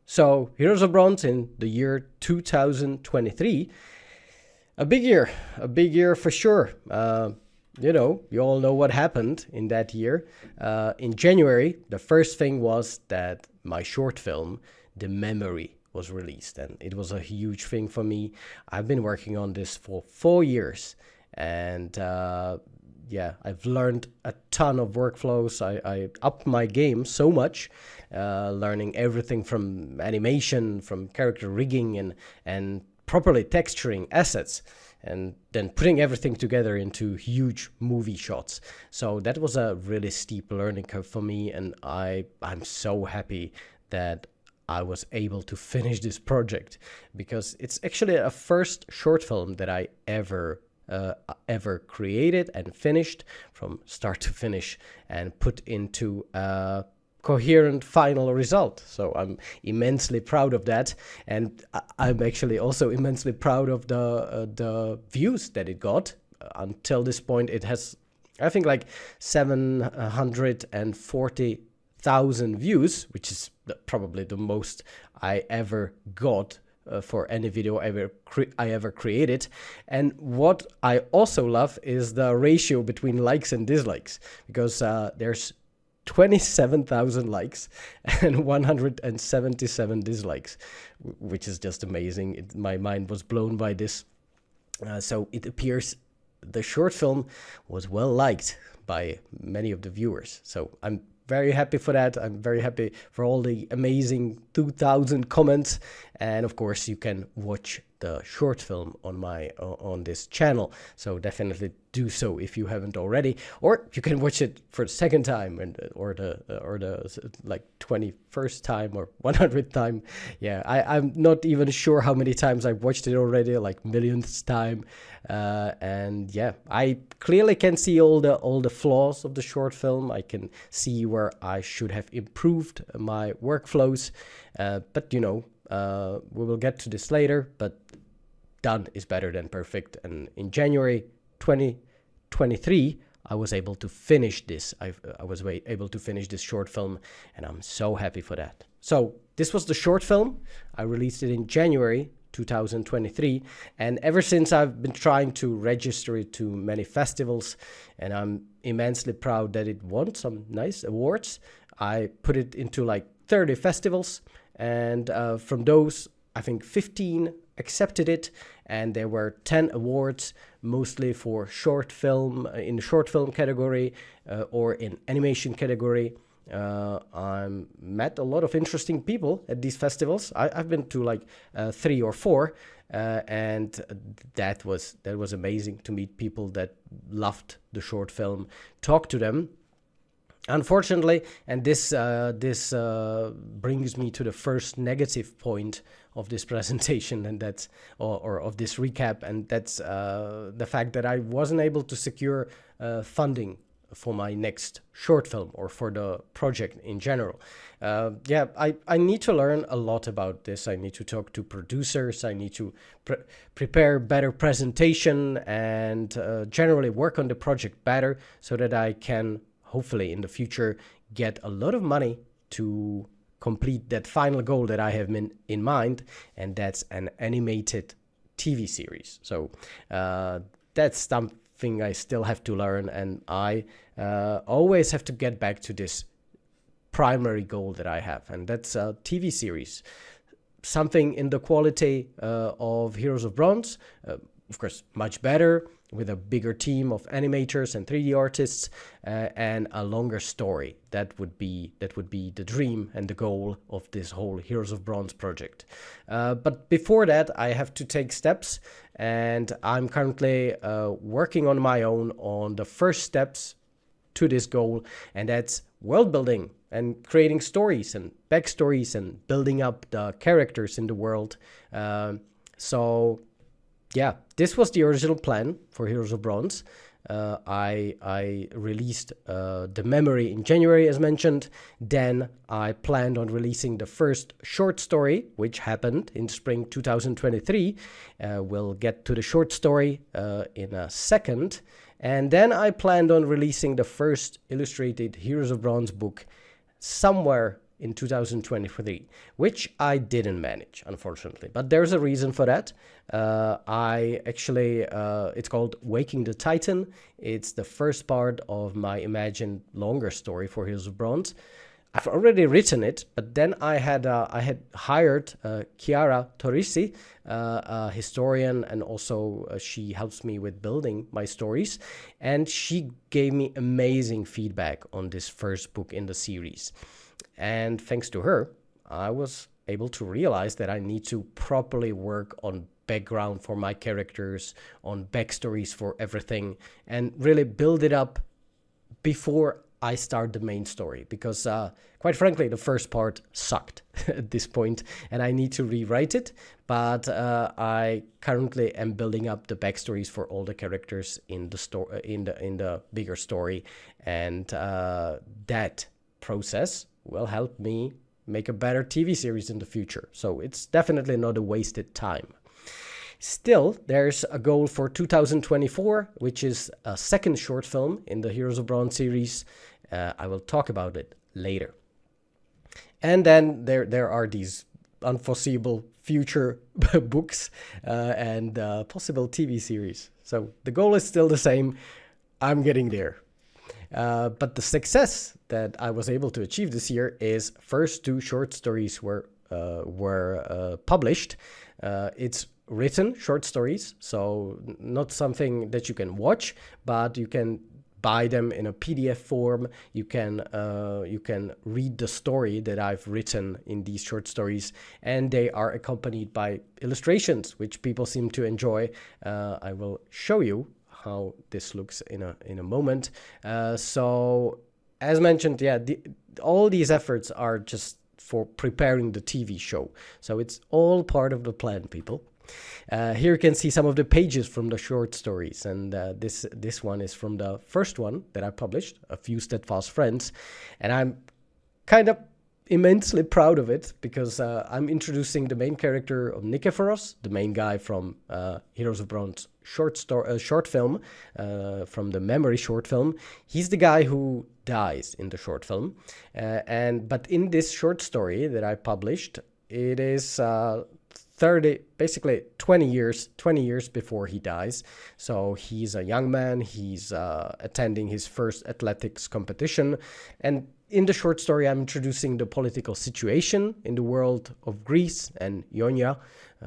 So Heroes of Bronze in the year 2023, a big year for sure. You all know what happened in that year. In January, the first thing was that my short film, The Memory, was released, and it was a huge thing for me. I've been working on this for 4 years, and I've learned a ton of workflows. I upped my game so much, learning everything from animation, from character rigging, and properly texturing assets, and then putting everything together into huge movie shots. So that was a really steep learning curve for me, and I'm so happy that I was able to finish this project, because it's actually a first short film that I ever created and finished from start to finish and put into a coherent final result. So I'm immensely proud of that, and I'm actually also immensely proud of the views that it got. Until this point, it has, I think, like 740,000 views, which is probably the most I ever got for any video I ever created. And what I also love is the ratio between likes and dislikes, because there's 27,000 likes and 177 dislikes, which is just amazing. My mind was blown by this. So it appears the short film was well liked by many of the viewers. So I'm very happy for that. I'm very happy for all the amazing 2,000 comments. And of course, you can watch the short film on this channel. So definitely do so if you haven't already, or you can watch it for the second time or the like 21st time or 100th time. Yeah, I'm not even sure how many times I've watched it already, like millionth time. And yeah, I clearly can see all the flaws of the short film. I can see where I should have improved my workflows. But we will get to this later, but done is better than perfect. And in January 2023, I was able to finish this. I was able to finish this short film, and I'm so happy for that. So this was the short film. I released it in January 2023, and ever since I've been trying to register it to many festivals, and I'm immensely proud that it won some nice awards. I put it into like 30 festivals, and from those, I think 15 accepted it, and there were 10 awards, mostly for short film, in the short film category or in animation category. I met a lot of interesting people at these festivals. I've been to like 3 or 4, and that was amazing to meet people that loved the short film, talk to them. Unfortunately, and this brings me to the first negative point of this presentation, and that's or of this recap, and that's the fact that I wasn't able to secure funding for my next short film or for the project in general. I need to learn a lot about this. I need to talk to producers. I need to prepare better presentation and generally work on the project better, so that I can hopefully in the future get a lot of money to complete that final goal that I have in mind, and that's an animated TV series. So that's something I still have to learn, and I always have to get back to this primary goal that I have, and that's a TV series. Something in the quality of Heroes of Bronze, of course, much better, with a bigger team of animators and 3D artists, and a longer story. That would be the dream and the goal of this whole Heroes of Bronze project. But before that, I have to take steps, and I'm currently working on my own on the first steps to this goal, and that's world building and creating stories and backstories and building up the characters in the world. Yeah, this was the original plan for Heroes of Bronze. I released The Memory in January, as mentioned. Then I planned on releasing the first short story, which happened in spring 2023. We'll get to the short story in a second. And then I planned on releasing the first illustrated Heroes of Bronze book somewhere in 2023, which I didn't manage, unfortunately. But there's a reason for that. It's called Waking the Titan. It's the first part of my imagined longer story for Heroes of Bronze. I've already written it, but then I had hired Chiara Torrisi, a historian, and also she helps me with building my stories. And she gave me amazing feedback on this first book in the series. And thanks to her, I was able to realize that I need to properly work on background for my characters, on backstories for everything, and really build it up before I start the main story, because quite frankly, the first part sucked at this point, and I need to rewrite it. But I currently am building up the backstories for all the characters in the story, in the bigger story, and that process will help me make a better TV series in the future. So it's definitely not a wasted time. Still, there's a goal for 2024, which is a second short film in the Heroes of Bronze series. I will talk about it later. And then there are these unforeseeable future books and possible TV series. So the goal is still the same. I'm getting there. But the success that I was able to achieve this year is first 2 short stories were published. It's written short stories, so not something that you can watch, but you can buy them in a PDF form. You can read the story that I've written in these short stories, and they are accompanied by illustrations, which people seem to enjoy. I will show you how this looks in a moment. So as mentioned, all these efforts are just for preparing the TV show. So it's all part of the plan, people. Here you can see some of the pages from the short stories, and this one is from the first one that I published, A Few Steadfast Friends, and I'm kind of immensely proud of it because I'm introducing the main character of Nikephoros, the main guy from Heroes of Bronze short film, from the memory short film. He's the guy who dies in the short film, but in this short story that I published, it is 20 years before he dies. So he's a young man, he's attending his first athletics competition, and in the short story I'm introducing the political situation in the world of Greece and Ionia,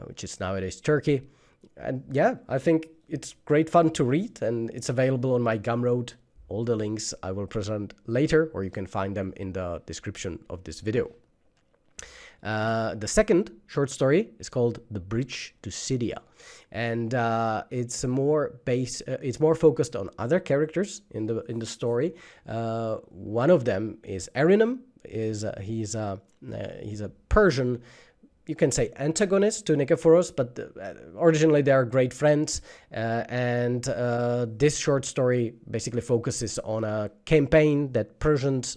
which is nowadays Turkey. And yeah, I think it's great fun to read, and it's available on my Gumroad. All the links I will present later, or you can find them in the description of this video. The second short story is called The Bridge to Scythia, and it's more focused on other characters in the story. One of them is Erinum. He's a Persian, you can say, antagonist to Nikephoros, but originally they are great friends. And this short story basically focuses on a campaign that Persians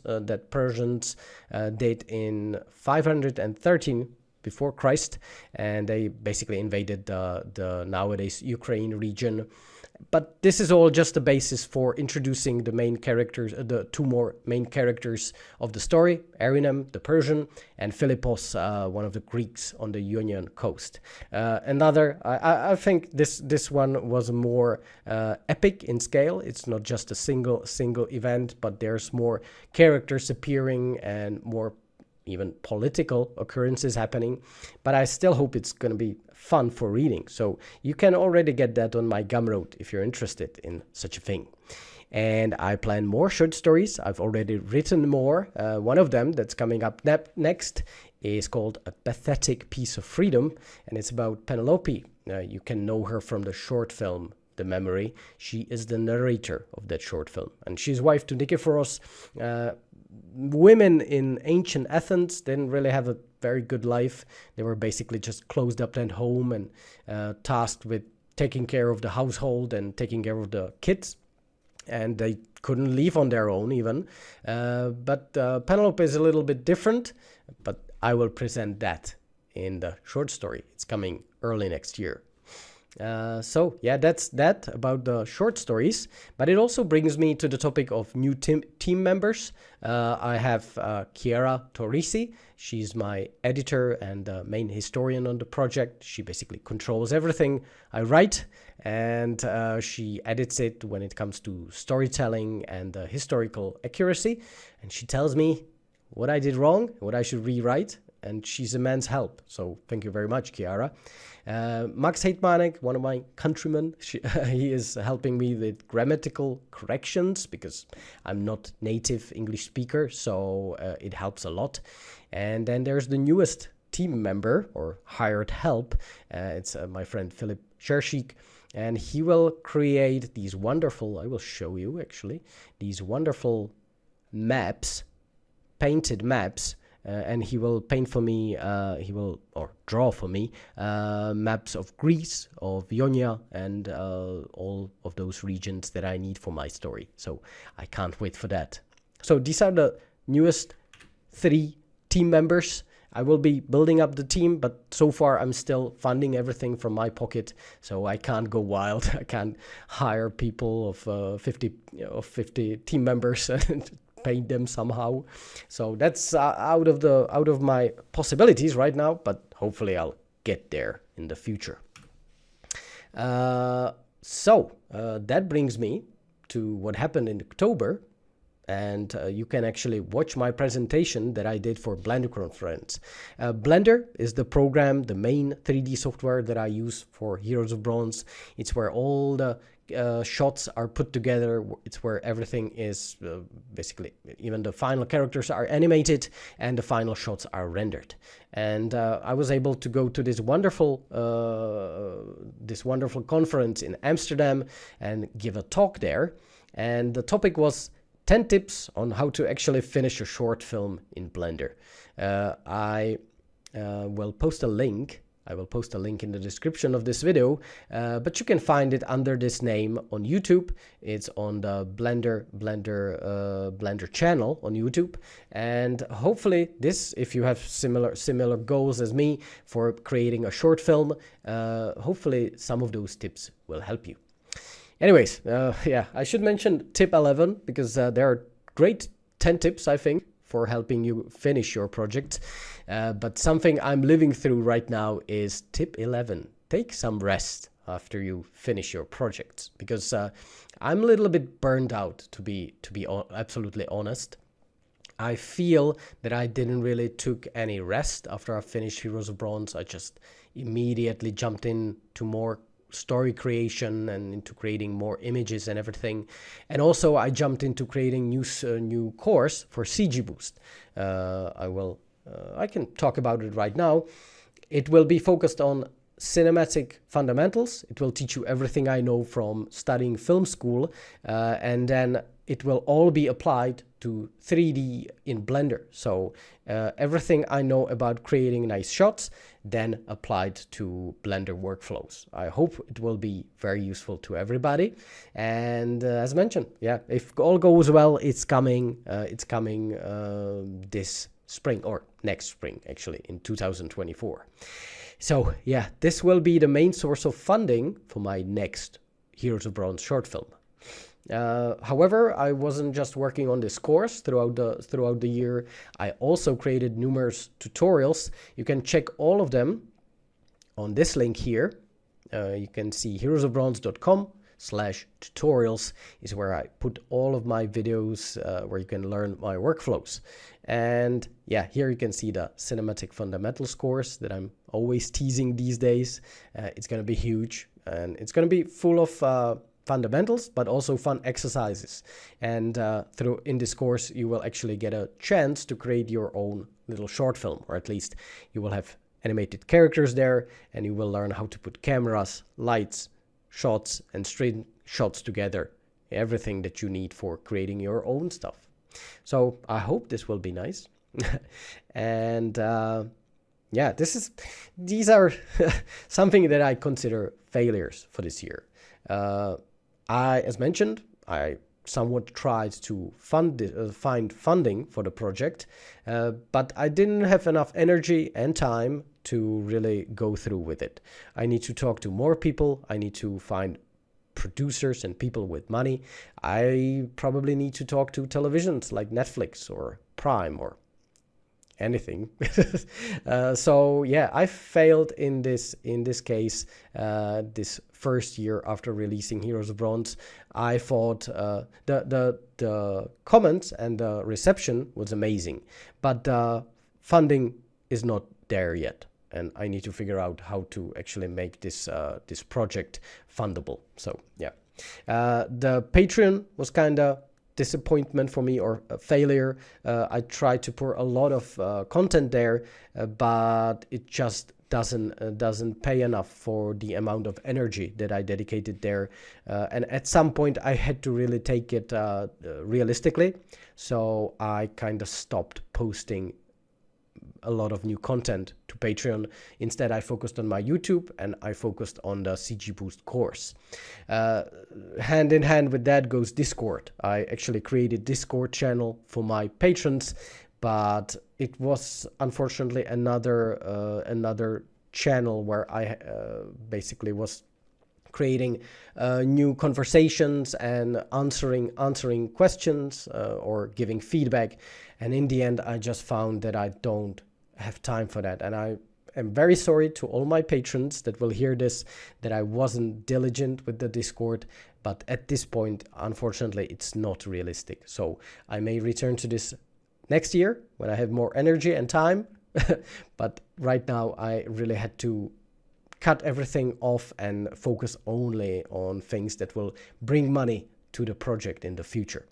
did in 513 before Christ, and they basically invaded the nowadays Ukraine region. But this is all just the basis for introducing the main characters, the 2 more main characters of the story, Erinum, the Persian, and Philippos, one of the Greeks on the Ionian coast. I think this one was more epic in scale. It's not just a single event, but there's more characters appearing and more even political occurrences happening, but I still hope it's going to be fun for reading. So you can already get that on my Gumroad if you're interested in such a thing. And I plan more short stories. I've already written more. One of them that's coming up next is called A Pathetic Piece of Freedom, and it's about Penelope. You can know her from the short film The Memory. She is the narrator of that short film, and she's wife to Nikephoros. Women in ancient Athens didn't really have a very good life. They were basically just closed up at home and tasked with taking care of the household and taking care of the kids. And they couldn't live on their own even. But Penelope is a little bit different, but I will present that in the short story. It's coming early next year. So yeah, that's that about the short stories, but it also brings me to the topic of new team members. I have Chiara Torrisi. She's my editor and main historian on the project. She basically controls everything I write, and she edits it when it comes to storytelling and historical accuracy, and she tells me what I did wrong, what I should rewrite, and she's immense help. So thank you very much, Chiara. Max Heitmanek, one of my countrymen, he is helping me with grammatical corrections because I'm not native English speaker, so it helps a lot. And then there's the newest team member or hired help. It's my friend Philip Shershik, and he will create these wonderful, I will show you actually, these wonderful maps, painted maps, and he will paint for me, or draw for me, maps of Greece, of Ionia, and all of those regions that I need for my story. So I can't wait for that. So these are the newest 3 team members. I will be building up the team, but so far I'm still funding everything from my pocket, so I can't go wild. I can't hire people of 50 team members and paint them somehow. So that's out of my possibilities right now, but hopefully I'll get there in the future. So that brings me to what happened in October. And you can actually watch my presentation that I did for Blender Conference. Blender is the program, the main 3D software that I use for Heroes of Bronze. It's where all the shots are put together. It's where everything is basically, even the final characters are animated and the final shots are rendered. And I was able to go to this wonderful conference in Amsterdam and give a talk there. And the topic was 10 tips on how to actually finish a short film in Blender. I will post a link. I will post a link in the description of this video, but you can find it under this name on YouTube. It's on the Blender channel on YouTube, and hopefully this, if you have similar goals as me for creating a short film, hopefully some of those tips will help you. Anyways, yeah, I should mention tip 11 because there are great 10 tips, I think, for helping you finish your project. But something I'm living through right now is tip 11. Take some rest after you finish your project, because I'm a little bit burned out, to be absolutely honest. I feel that I didn't really took any rest after I finished Heroes of Bronze. I just immediately jumped into more story creation and into creating more images and everything. And also I jumped into creating new course for CGBoost. I can talk about it right now. It will be focused on cinematic fundamentals. It will teach you everything I know from studying film school, and then it will all be applied to 3D in Blender. So everything I know about creating nice shots, then applied to Blender workflows. I hope it will be very useful to everybody. And as mentioned, yeah, if all goes well, it's coming this spring, or next spring, actually, in 2024. So yeah, this will be the main source of funding for my next Heroes of Bronze short film. However, I wasn't just working on this course throughout the year. I also created numerous tutorials. You can check all of them on this link here. You can see heroesofbronze.com/tutorials is where I put all of my videos, where you can learn my workflows. And yeah, here you can see the cinematic fundamentals course that I'm always teasing these days. It's going to be huge, and it's going to be full of fundamentals, but also fun exercises. And in this course, you will actually get a chance to create your own little short film, or at least you will have animated characters there, and you will learn how to put cameras, lights, shots, and string shots together. Everything that you need for creating your own stuff. So I hope this will be nice. And yeah, these are something that I consider failures for this year. As mentioned, I somewhat tried to find funding for the project, but I didn't have enough energy and time to really go through with it. I need to talk to more people. I need to find producers and people with money. I probably need to talk to televisions like Netflix or Prime or anything. So yeah, I failed in this case. This first year after releasing Heroes of Bronze, I thought the comments and the reception was amazing, but funding is not there yet, and I need to figure out how to actually make this this project fundable. So yeah, the Patreon was kind of disappointment for me, or a failure. I tried to pour a lot of content there, but it just doesn't pay enough for the amount of energy that I dedicated there. And at some point I had to really take it realistically. So I kind of stopped posting a lot of new content to Patreon. Instead, I focused on my YouTube and I focused on the CGBoost course. Hand in hand with that goes Discord. I actually created Discord channel for my patrons, but it was unfortunately another channel where I basically was creating new conversations and answering questions or giving feedback. And in the end, I just found that I don't have time for that. And I am very sorry to all my patrons that will hear this, that I wasn't diligent with the Discord. But at this point, unfortunately, it's not realistic. So I may return to this next year when I have more energy and time. But right now, I really had to cut everything off and focus only on things that will bring money to the project in the future.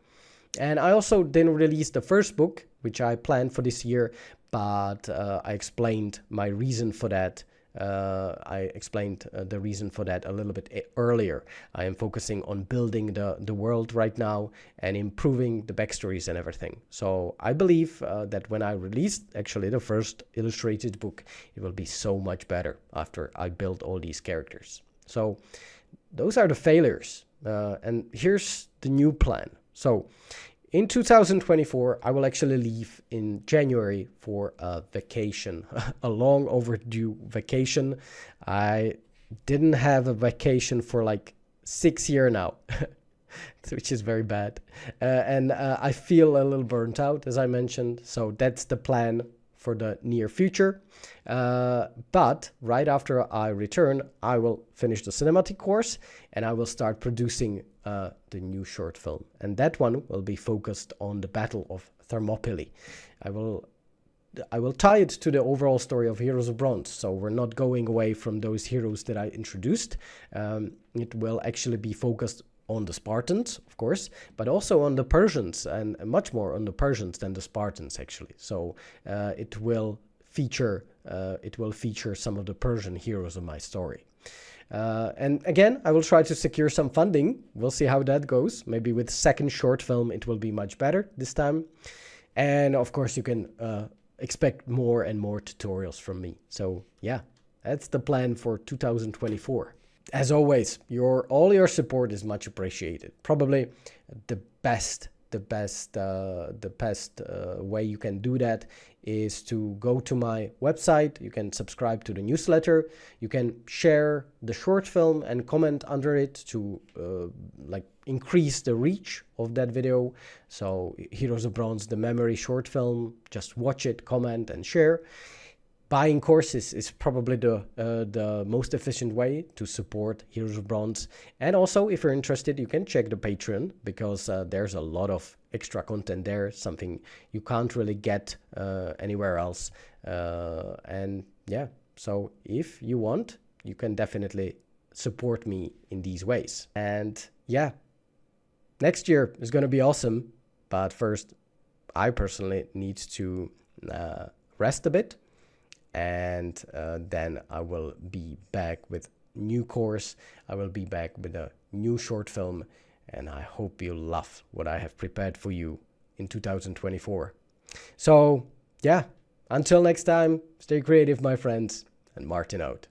And I also didn't release the first book, which I planned for this year, but I explained my reason for that. I explained the reason for that a little bit earlier. I am focusing on building the world right now and improving the backstories and everything. So I believe that when I release actually the first illustrated book, it will be so much better after I build all these characters. So those are the failures. And here's the new plan. So in 2024, I will actually leave in January for a vacation, a long overdue vacation. I didn't have a vacation for like 6 years now, which is very bad. And I feel a little burnt out, as I mentioned. So that's the plan for the near future. But right after I return, I will finish the cinematic course and I will start producing the new short film. And that one will be focused on the Battle of Thermopylae. I will tie it to the overall story of Heroes of Bronze. So we're not going away from those heroes that I introduced. It will actually be focused on the Spartans, of course, but also on the Persians, and much more on the Persians than the Spartans, actually. So it will feature some of the Persian heroes of my story. And again, I will try to secure some funding. We'll see how that goes. Maybe with second short film, it will be much better this time. And of course, you can expect more and more tutorials from me. So yeah, that's the plan for 2024. As always, all your support is much appreciated. Probably the best way you can do that is to go to my website. You can subscribe to the newsletter. You can share the short film and comment under it to increase the reach of that video. So Heroes of Bronze, the memory short film, just watch it, comment and share. Buying courses is probably the most efficient way to support Heroes of Bronze. And also, if you're interested, you can check the Patreon, because there's a lot of extra content there, something you can't really get anywhere else. And yeah, so if you want, you can definitely support me in these ways. And yeah, next year is going to be awesome. But first, I personally need to rest a bit. And then I will be back with new course. I will be back with a new short film. And I hope you love what I have prepared for you in 2024. So yeah, until next time, stay creative, my friends, and Martin out.